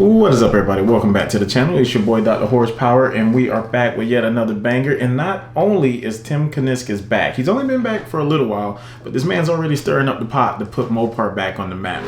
What is up, everybody? Welcome back to the channel. It's your boy Dr. Horsepower, and we are back with yet another banger. And not only is Tim Kuniskis back, he's only been back for a little while, but this man's already stirring up the pot to put MOPAR back on the map.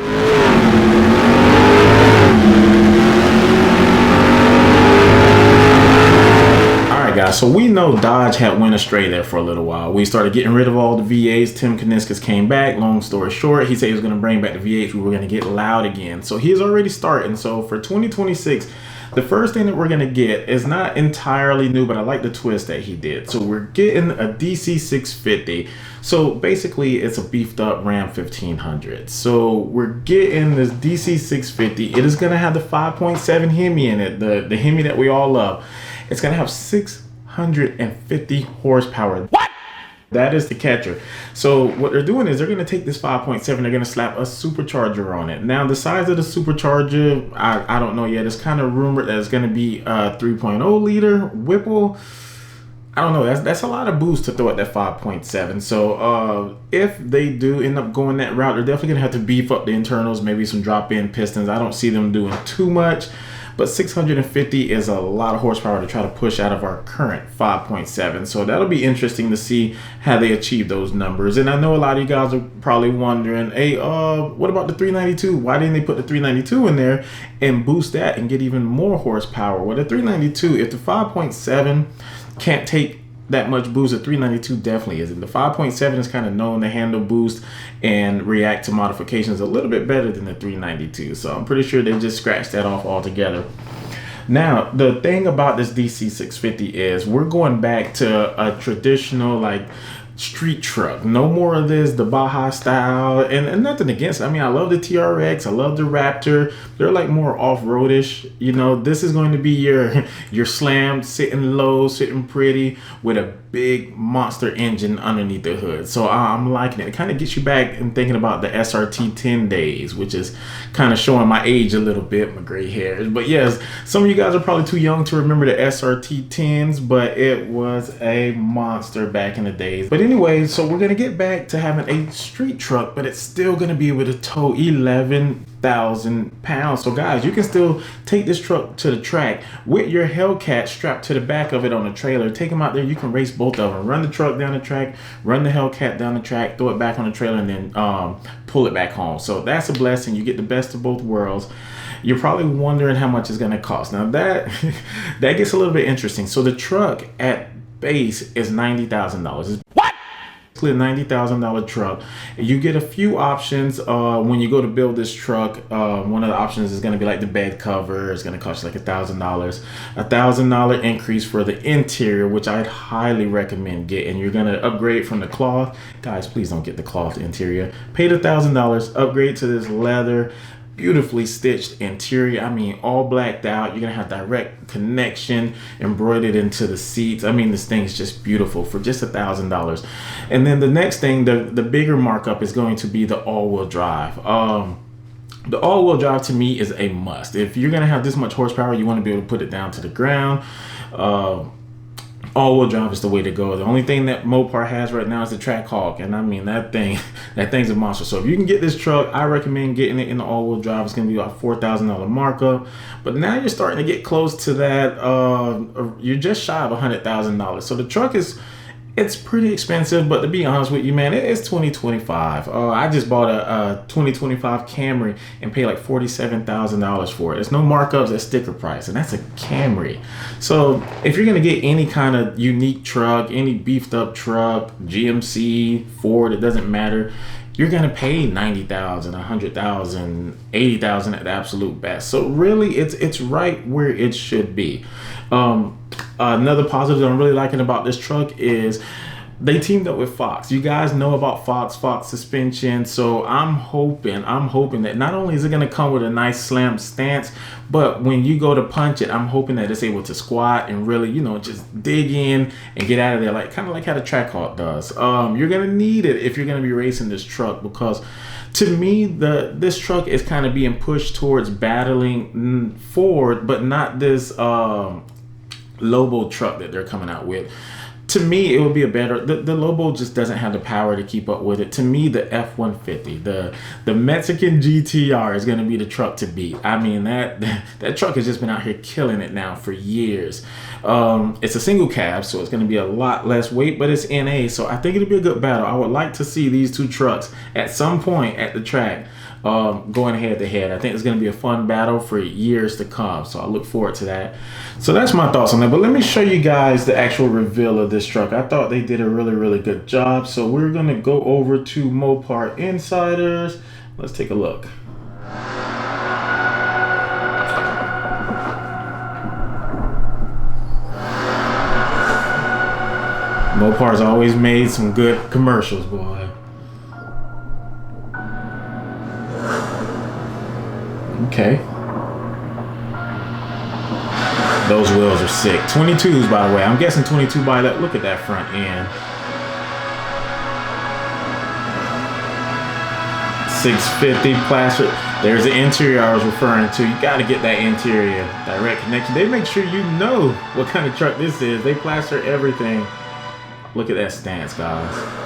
Guys, so we know Dodge had went astray there for a little while. We started getting rid of all the V8s. Tim Kuniskis came back. Long story short, he said he was going to bring back the V8s. We were going to get loud again. So he's already starting. So for 2026, the first thing that we're going to get is not entirely new, but I like the twist that he did. So we're getting a DC 650. So basically, it's a beefed up Ram 1500. So we're getting this DC 650. It is going to have the 5.7 Hemi in it, the Hemi that we all love. It's going to have 650 horsepower. What? That is the catcher. So what they're doing is they're going to take this 5.7, they're going to slap a supercharger on it. Now the size of the supercharger, I don't know yet. It's kind of rumored that it's going to be a 3.0 liter Whipple. I don't know. That's a lot of boost to throw at that 5.7. So if they do end up going that route, they're definitely going to have to beef up the internals, maybe some drop-in pistons. I don't see them doing too much. But 650 is a lot of horsepower to try to push out of our current 5.7. So that'll be interesting to see how they achieve those numbers. And I know a lot of you guys are probably wondering, hey, what about the 392? Why didn't they put the 392 in there and boost that and get even more horsepower? Well, the 392, if the 5.7 can't take that much boost, the 392 definitely isn't. The 5.7 is kind of known to handle boost and react to modifications a little bit better than the 392. So I'm pretty sure they just scratched that off altogether. Now, the thing about this DC 650 is we're going back to a traditional, like, street truck. No more of this, the Baja style, and nothing against it. I mean, I love the TRX, I love the Raptor. They're like more off-roadish. You know, this is going to be your slam, sitting low, sitting pretty with a big monster engine underneath the hood. So I'm liking it. It kind of gets you back and thinking about the SRT 10 days, which is kind of showing my age a little bit, my gray hairs. But yes, some of you guys are probably too young to remember the SRT 10s, but it was a monster back in the days. But anyway, so we're gonna get back to having a street truck, but it's still gonna be able to tow 11,000 pounds. So guys, you can still take this truck to the track with your Hellcat strapped to the back of it on a trailer. Take them out there, you can race both of them. Run the truck down the track, run the Hellcat down the track, throw it back on the trailer, and then pull it back home. So that's a blessing. You get the best of both worlds. You're probably wondering how much it's gonna cost. Now that gets a little bit interesting. So the truck at base is $90,000. What? A $90,000 truck. You get a few options when you go to build this truck. One of the options is going to be like the bed cover. It's going to cost you like $1,000. $1,000 increase for the interior, which I'd highly recommend getting. You're going to upgrade from the cloth. Guys, please don't get the cloth interior. Pay the $1,000, upgrade to this leather, beautifully stitched interior. I mean, all blacked out. You're gonna have direct connection embroidered into the seats. I mean, this thing's just beautiful for just $1,000. And then the next thing, the bigger markup is going to be the all-wheel drive. The all-wheel drive to me is a must. If you're gonna have this much horsepower, you want to be able to put it down to the ground. All-wheel drive is the way to go. The only thing that MOPAR has right now is the Trackhawk, and I mean that thing's a monster. So if you can get this truck, I recommend getting it in the all-wheel drive. It's going to be about $4,000 markup. But now you're starting to get close to that. You're just shy of $100,000. So the truck it's pretty expensive, but to be honest with you, man, it's 2025. I just bought a 2025 Camry and paid like $47,000 for it. There's no markups at sticker price, and that's a Camry. So if you're gonna get any kind of unique truck, any beefed up truck, GMC, Ford, it doesn't matter, you're gonna pay $90,000, $100,000, $80,000 at the absolute best. So really, it's right where it should be. Another positive that I'm really liking about this truck is they teamed up with Fox. You guys know about Fox suspension. So I'm hoping that not only is it going to come with a nice slam stance, but when you go to punch it, I'm hoping that it's able to squat and really, you know, just dig in and get out of there, like kind of like how the Trackhawk does. You're going to need it if you're going to be racing this truck, because to me, this truck is kind of being pushed towards battling Ford, but not this Lobo truck that they're coming out with. to me, it would be a better. The Lobo just doesn't have the power to keep up with it. To me, the F-150, the Mexican GTR is going to be the truck to beat. I mean, that truck has just been out here killing it now for years. It's a single cab, so it's going to be a lot less weight, but it's NA, so I think it'll be a good battle. I would like to see these two trucks at some point at the track going head to head. I think it's going to be a fun battle for years to come, so I look forward to that. So that's my thoughts on that, but let me show you guys the actual reveal of this truck. I thought they did a really good job, so we're going to go over to Mopar Insiders. Let's take a look. Mopar's always made some good commercials, boy. Okay. Those wheels are sick. 22s, by the way. I'm guessing 22 by that. Look at that front end. 650 plaster. There's the interior I was referring to. You got to get that interior direct connection. They make sure you know what kind of truck this is. They plaster everything. Look at that stance, guys.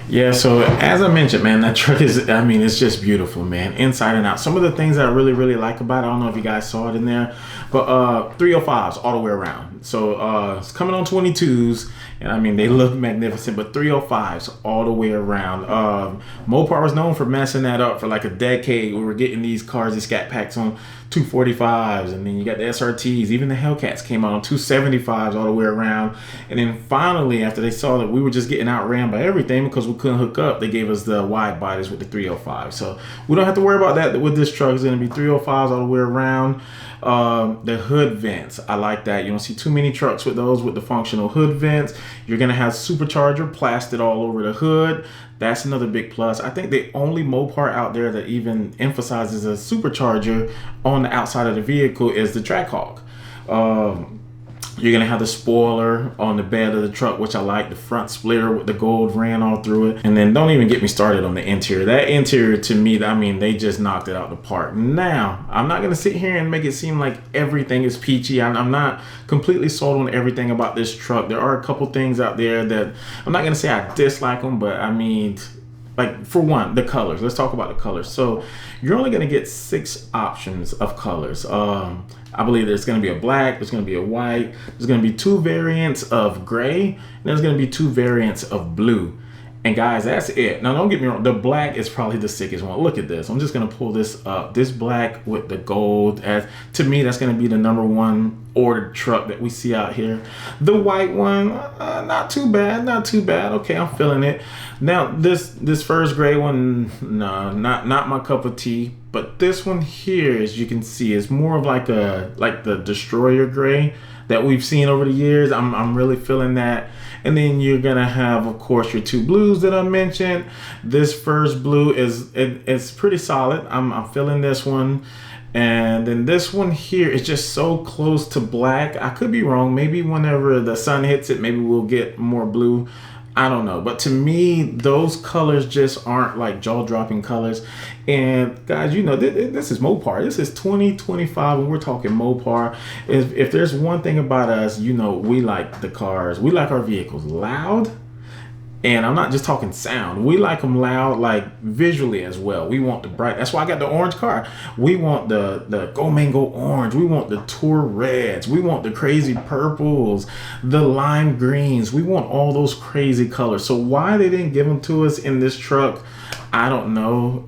Yeah, so as I mentioned, man, that truck is, I mean, it's just beautiful, man, inside and out. Some of the things I really like about it, I don't know if you guys saw it in there, but 305s all the way around. So it's coming on 22s, and I mean, they look magnificent, but 305s all the way around. Mopar was known for messing that up for like a decade. We were getting these cars, these Scat Packs on 245s, and then you got the SRTs, even the Hellcats came out on 275s all the way around. And then finally, after they saw that we were just getting outran by everything because we couldn't hook up, they gave us the wide bodies with the 305. So we don't have to worry about that with this truck. It's going to be 305s all the way around. The hood vents, I like that. You don't see too many trucks with those with the functional hood vents. You're going to have supercharger plastered all over the hood. That's another big plus. I think the only Mopar out there that even emphasizes a supercharger on the outside of the vehicle is the Trackhawk. You're gonna have the spoiler on the bed of the truck, which I like, the front splitter with the gold ran all through it. And then don't even get me started on the interior. That interior, to me, I mean, they just knocked it out the park. Now, I'm not gonna sit here and make it seem like everything is peachy. I'm not completely sold on everything about this truck. There are a couple things out there that I'm not gonna say I dislike them, but I mean, like, for one, the colors. Let's talk about the colors. So you're only gonna get 6 options of colors. I believe there's going to be a black, there's going to be a white, there's going to be 2 variants of gray, and there's going to be 2 variants of blue. And guys, that's it. Now, don't get me wrong, the black is probably the sickest one. Look at this. I'm just going to pull this up. This black with the gold, as to me, that's going to be the #1 ordered truck that we see out here. The white one, not too bad, not too bad. Okay, I'm feeling it. Now, this first gray one, no, not my cup of tea. But this one here, as you can see, is more of like the destroyer gray that we've seen over the years. I'm really feeling that. And then you're gonna have, of course, your 2 blues that I mentioned. This first blue it's pretty solid. I'm feeling this one. And then this one here is just so close to black. I could be wrong. Maybe whenever the sun hits it, maybe we'll get more blue. I don't know, but to me, those colors just aren't like jaw-dropping colors. And guys, you know, this is Mopar. This is 2025, and we're talking Mopar. If there's one thing about us, you know, we like the cars. We like our vehicles loud. And I'm not just talking sound. We like them loud, like visually as well. We want the bright. That's why I got the orange car. We want the Go Mango orange. We want the Tour reds. We want the crazy purples, the lime greens. We want all those crazy colors. So why they didn't give them to us in this truck, I don't know.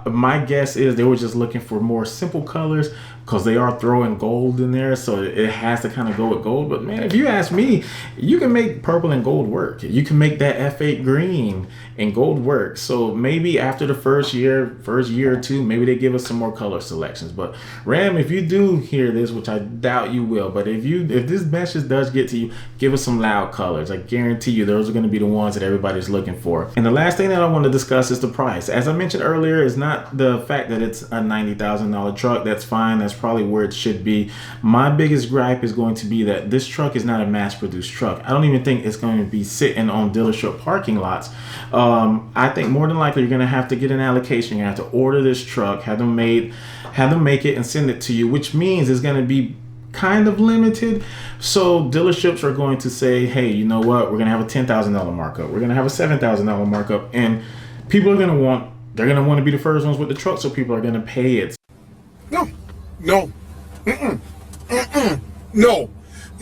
My guess is they were just looking for more simple colors, because they are throwing gold in there, so it has to kind of go with gold. But man, if you ask me, you can make purple and gold work. You can make that F8 green and gold work. So maybe after the first year or two, maybe they give us some more color selections. But Ram, if you do hear this, which I doubt you will, but if this message does get to you, give us some loud colors. I guarantee you those are going to be the ones that everybody's looking for. And the last thing that I want to discuss is the price. As I mentioned earlier, it's not the fact that it's a $90,000 truck. That's fine. That's probably where it should be. My biggest gripe is going to be that this truck is not a mass-produced truck. I don't even think it's going to be sitting on dealership parking lots. I think more than likely you're going to have to get an allocation. You're going to have to order this truck, have them make it and send it to you, which means it's going to be kind of limited. So dealerships are going to say, hey, you know what? We're going to have a $10,000 markup. We're going to have a $7,000 markup. And people are going to want, they're going to want to be the first ones with the truck. So people are going to pay it. No, no, no,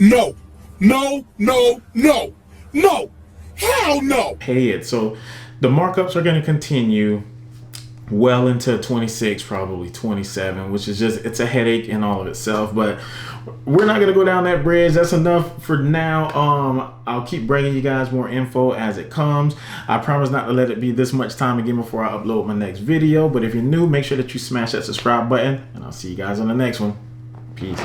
no, no, no, no, no, hell no. Pay it. So the markups are going to continue well into 26, probably 27, which is just, it's a headache in all of itself. But we're not going to go down that bridge. That's enough for now. I'll keep bringing you guys more info as it comes. I promise not to let it be this much time again before I upload my next video. But if you're new, make sure that you smash that subscribe button, and I'll see you guys on the next one. Peace.